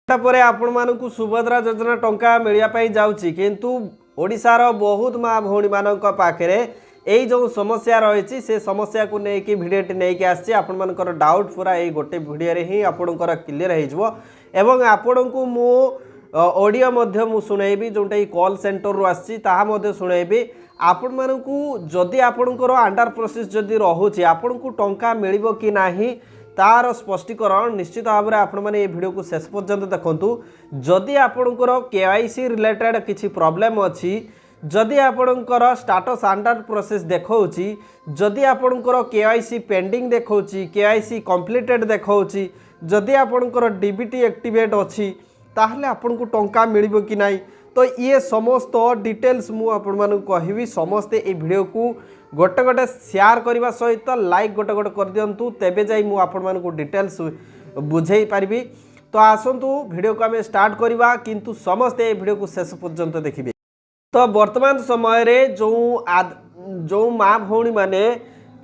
तापर आपण मानकु सुभद्रा योजना टंका मिलिया पई जाउची किंतु ओडिशार बहुत माँ भौणी मानक पाखरे यही जो समस्या रही से समस्या को लेकिन भिडियोटी नहीं आसी आपर डाउट पूरा यही गोटे भिडियो ही आपणकर क्लीयर हो आपण को मु ऑडियो मु शुणेबी जोटा कॉल सेंटर रु आसी शुणेबी आपण मानकु जदि आपणकर अंडर प्रोसेस जदि रोचे आपण को टंका मिलिबो कि नाही तार स्पष्टीकरण निश्चित भाव में आपण मैंने वीडियो को शेष पर्यंत देखूँ जदि आपणकर केवाईसी रिलेटेड किसी प्रॉब्लम अच्छी जदि आपणकर स्टाटस अंडर प्रोसेस देखौची जदि आपणकर केवाईसी पेंडिंग देखौची केवाईसी कंप्लीटेड देखौची जदि आपणकर डीबीटी एक्टिवेट अच्छी ताहले आपन को टंका मिलिबो कि नाही तो ये समस्त डिटेल्स मु आपण मानक कहबी समस्ते ए वीडियो को गोटे गोटे शेयर करने सहित लाइक गोटे गोटे कर दिंतु तेबे जाई मु आपण मानक डिटेल्स बुझे पारिबी। तो आसंतु वीडियो को आम स्टार्ट करवा किंतु समस्ते ए वीडियो को शेष पर्यंत देखिए। तो वर्तमान समय रे जो माँ भौणी माने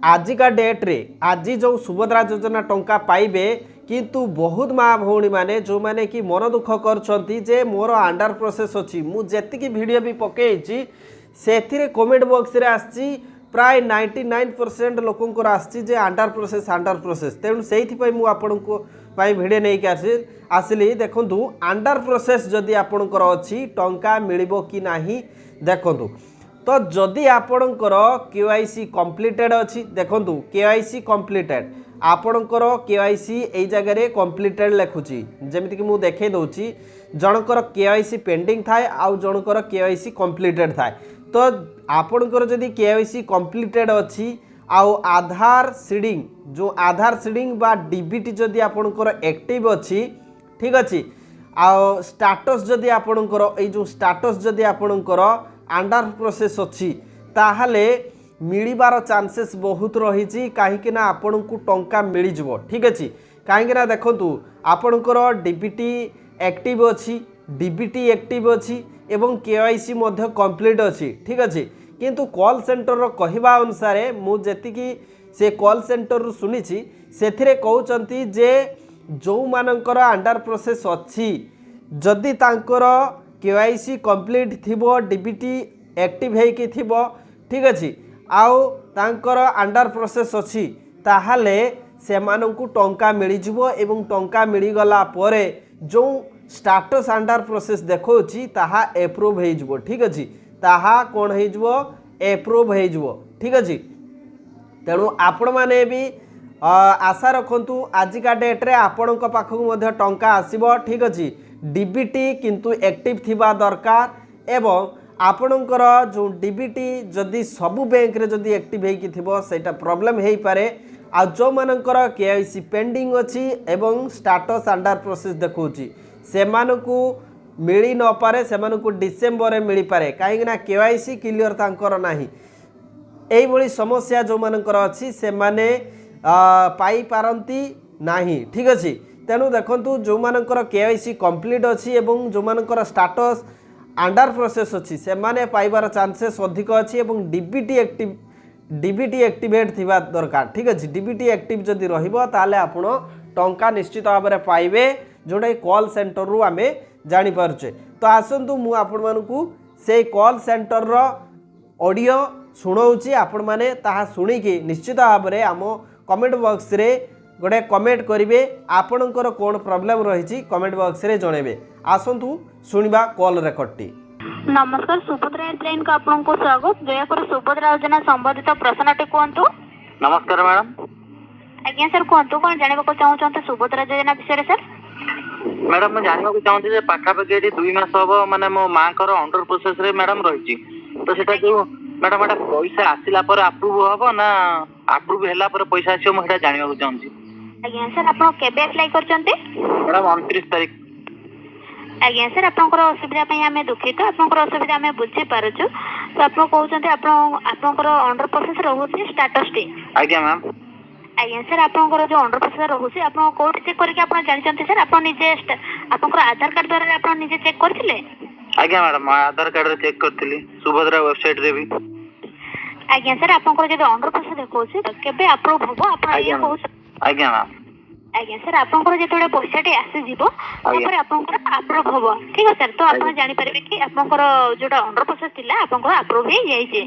आजिका डेट रे आज जो सुभद्रा योजना टंका पाइबे किंतु बहुत माँ भौणी माने जो माने कि मन दुख करछंती जे मोर अंडर प्रोसेस अछि मु जेतिकी वीडियो भी पकेइछि सेथिरे कमेंट बॉक्स रे आछि प्राय 99% लोकंकर आछि जे अंडर प्रोसेस तेणु से मु आपनको भिडियो नहीं आसली देखंतु अंडर प्रोसेस जदि आपणकर अछि टंका मिलिबो कि नाही देखंतु। तो जदि आपणकर केवाईसी कंप्लीटेड अछि देखंतु केवाईसी कंप्लीटेड आपणकर केवाईसी एई जगह रे कंप्लीटेड लिखुची जेमिति कि मु देखे दउची जनकर केवाईसी पेंडिंग थाए आउ जनकर केवाईसी कंप्लीटेड थाए। तो आपणकर जदि केवाईसी कंप्लीटेड अछि आउ आधार सीडिंग जो आधार सीडिंग बा डीबीटी जदि आपणकर एक्टिव अछि ठीक अछि आउ स्टेटस जदि आपणकर एई जो स्टेटस जदि आपणकर अंडर प्रोसेस अच्छी ताहले मिलिबार चांसेस बहुत रही कहीं आपण को टंका मिल जाव ठीक अच्छे कहीं देखु आपणकर डीबीटी एक्टिव अच्छी डीबीटी एक्टिव अच्छी एवं केवाईसी मध्य कंप्लीट अच्छी ठीक अच्छे किंतु कॉल सेंटर कहवा अनुसार मुझे से कॉल सेंटर शुणी से कहते जे जो मानकर अंडर प्रोसेस अच्छी जदि तांकर केवाईसी कंप्लीट थिबो डीबीटी एक्टिव हेकी थिबो ठीक अच्छे आउ तांकर अंडर प्रोसेस अच्छी ताहले सेमानंकु टंका मिल जिवो एवं टंका मिलगला परे जो स्टेटस अंडर प्रोसेस देखौची ताहा एप्रूव हो जिवो ठीक अच्छे ताहा कोन हो जिवो एप्रूव हो जिवो ठीक अच्छे। तेणु आपण माने भी आशा रखंतु आजिका डेट रे आपणक पाखकु मध्य टंका आसीबो ठीक अच्छे डीबीटी किंतु एक्टिव थिबा दरकार एवं आपणकर जो डीबीटी जदि सबु बैंक रे जदि एक्टिव हेकी थिबो सेटा प्रॉब्लम हेई पारे आ जो मानकर केवाईसी पेंडिंग अछि एवं स्टेटस अंडर प्रोसेस देखौची सेमानकु मिली न पारे सेमानकु डिसेंबर रे मिली पारे काहेकि ना केवाईसी क्लियर तांकर नाही एई भली समस्या जो मानकर अछि से माने पाई पारंती नाही ठीक अछि। तेणु देखंतु जो मानकर केवाईसी कंप्लीट अच्छी एवं जो मानकर स्टेटस अंडर प्रोसेस अच्छी से माने पाइबार चांसेस अधिक अच्छी एवं डीबीटी एक्टिवेट थिबा दरकार ठीक अच्छे डीबीटी एक्टिव जदि रहिबो ताले आपण टंका निश्चित भाव में पाइबे जोटा कॉल सेंटर रु आमे जानि पारुचे। तो आसंतु मु आपण मानकु से कॉल सेंटर रो ऑडियो सुनाऊँगी आपण माने ताहा सुनिकी निश्चित भाव में आम कमेंट बॉक्स रे गोटे कमेंट करेंगे आपणकर कौन प्रॉब्लम रही कमेंट बॉक्स रे जनइबे। आसंतु सुनिबा कॉल रेकर्डटी। नमस्कार सुभद्रा हेल्पलाइन को आपको स्वागत दयाकर सुभद्रा योजना संबंधित प्रश्नटी कहतु। नमस्कार मैडम। आज्ञा सर कहतु कौन जानवा चाहते सुभद्रा योजना विषय सर। मैडम मैं जानवा चाहूँगी पाखापाखि 2 मास हम माने मो माँ कर अंडर प्रोसेस रे मैडम रही तो सेटा जो मैडम एटा पैसा आसिला पर अप्रूव हबो ना अप्रूव हैला पर पैसा आसियो म एटा जानवा चाहूँगी। आज्ञा सर आप केबे अप्लाई करचंते मैडम 29 तारीख। आज्ञा सर आपनकर असुविधा पई हमें दुखित आपनकर असुविधा हमें बुझी पारुछु तो आप कहउचंते आपनकर अंडर प्रोसेस रहउछि स्टेटस टी। आज्ञा मैम। आज्ञा सर आपनकर जो अंडर प्रोसेस रहउछि आपन कोड चेक करके आपन जानचंते सर आपन निजे आपनकर आधार कार्ड द्वारा आपन निजे चेक करथिले। आज्ञा मैडम आधार कार्ड रे चेक करथिली सुभद्रा वेबसाइट रे भी। आज्ञा सर आपनकर जो अंडर प्रोसेस देखउछि केबे अप्रूव होबो आपन ये कहउ। आज्ञा मैम। ଆଜ୍ଞା ସାର୍ ଆପଣଙ୍କର ଯେତେବେଳେ ପଇସାଟି ଆସିଯିବ ତାପରେ ଆପଣଙ୍କର ଆପ୍ରୁଭ୍ ହବ ଠିକ ଅଛି ସାର୍ ତ ଆପଣ ଜାଣିପାରିବେ କି ଆପଣଙ୍କର ଯୋଉଟା ଅଣ୍ଡର ପ୍ରୋସେସ ଥିଲା ଆପଣଙ୍କର ଆପ୍ରୁଭ୍ ହେଇଯାଇଛି।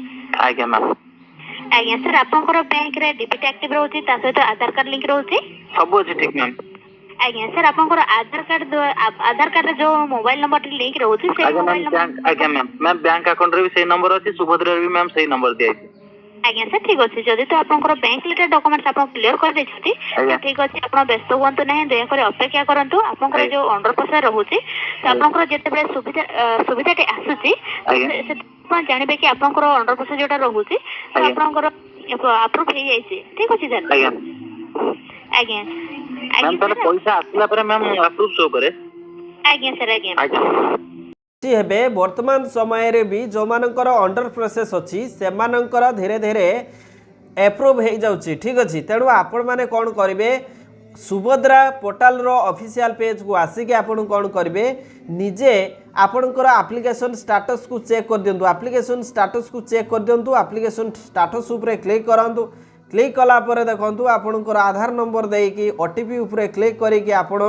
ଆଜ୍ଞା ମ୍ୟାମ୍ ଆଜ୍ଞା ସାର୍ ଆପଣଙ୍କର ବ୍ୟାଙ୍କରେ ଡିବିଟି ଆକ୍ଟିଭ ରହୁଛି ତା ସହିତ ଆଧାର କାର୍ଡ ଲିଙ୍କ ରହୁଛି। ସବୁ ଅଛି ଠିକ ମ୍ୟାମ୍। ଆଜ୍ଞା ସାର୍ ଆପଣଙ୍କର ଆଧାର କାର୍ଡରେ ଯୋଉ ମୋବାଇଲ ନମ୍ବରଟି ଲିଙ୍କ ରହୁଛି ସେଇ ଆଜ୍ଞା ମୋବାଇଲ ମ୍ୟାମ୍ ନମ୍ବର ଆଜ୍ଞା ମ୍ୟାମ୍ ମ୍ୟାମ୍ ବ୍ୟାଙ୍କ ଆକାଉଣ୍ଟରେ ବି ସେଇ ନମ୍ବର ଅଛି ସୁଭଦ୍ରାରେ ବି ମ୍ୟାମ୍ ସେଇ ନମ୍ବର ଦିଆଯାଇଛି। ଆଜ୍ଞା ସାର୍ ଠିକ ଅଛି ଯଦି ତ ଆପଣଙ୍କର ବ୍ୟାଙ୍କ ରିଲେଟେଡ୍ ଡକୁମେଣ୍ଟସ ଆପଣ କ୍ଲିୟର କରିଦେଇଛନ୍ତି ଆଜ୍ଞା। ଠିକ ଅଛି ଆପଣ ବ୍ୟସ୍ତ ହୁଅନ୍ତୁ ନାହିଁ ଦୟାକରି ଅପେକ୍ଷା କରନ୍ତୁ ଆପଣଙ୍କର ଆଜ୍ଞା। ଯୋଉ ଅଣ୍ଡର ପ୍ରୋସେସ ରହୁଛି ତ ଆପଣଙ୍କର ଯେତେବେଳେ ସୁବିଧାଟି ଆସୁଛି ଆଜ୍ଞା। ଆପଣ ଜାଣିବେ କି ଆପଣଙ୍କର ଅଣ୍ଡର ପ୍ରୋସେସ ଯୋଉଟା ରହୁଛି ତ ଆଜ୍ଞା। ଆପଣଙ୍କର ଆପ୍ରୁଭ୍ ହେଇଯାଇଛି ଠିକ ଅଛି ସାର୍। ଆଜ୍ଞା ଆଜ୍ଞା ମ୍ୟାମ୍ ତାହେଲେ ପଇସା ଆସିଲା ପରେ ମ୍ୟାମ୍ ଆପ୍ରୁଭ୍ ଶୋ କରେ। ଆଜ୍ଞା ସାର୍ ଆଜ୍ଞା ଆଜ୍ଞା ଏବେ ବର୍ତ୍ତମାନ ସମୟରେ ବି ଯେଉଁମାନଙ୍କର अंडर प्रोसेस अच्छी से धीरे धीरे एप्रूव हो जाऊँगी ठीक अच्छे तेणु आपण मैंने कौन करेंगे सुभद्रा पोर्टाल रो ऑफिशियल पेज को आसिक आपण कौन करेंगे निजे आपणकर एप्लिकेशन स्टाटस को चेक कर दिंतु एप्लिकेशन स्टाटस को चेक कर दिंतु एप्लिकेशन स्टाटस उपरे क्लिक करंतु क्लिक कलापर देखु आपणकर आधार नंबर देकी ओटीपी उपरे क्लिक करके आपण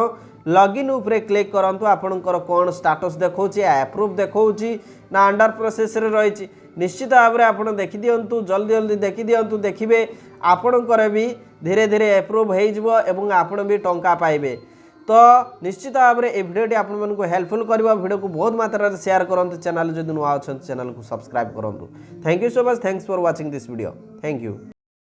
लॉगिन उपरे क्लिक करंतु आपणकर कौन स्टाटस देखौछि अप्रूव देखौछि ना अंडर प्रोसेस रे रही निश्चित भाव में आपड़ देखी दिंतु जल्दी जल्दी देखी दिंतु देखिए आपणकर भी धीरे धीरे अप्रूव हो आपण भी टंका पाइबे। तो निश्चित भाव में ये भिडियोटी आपको हेल्पफुल कर भिडियो को बहुत मात्रा शेयर करूँ चैनल जो नुआ अच्छा चैनल को सब्सक्राइब करूँ। Thank you so much thanks for watching this video thank you.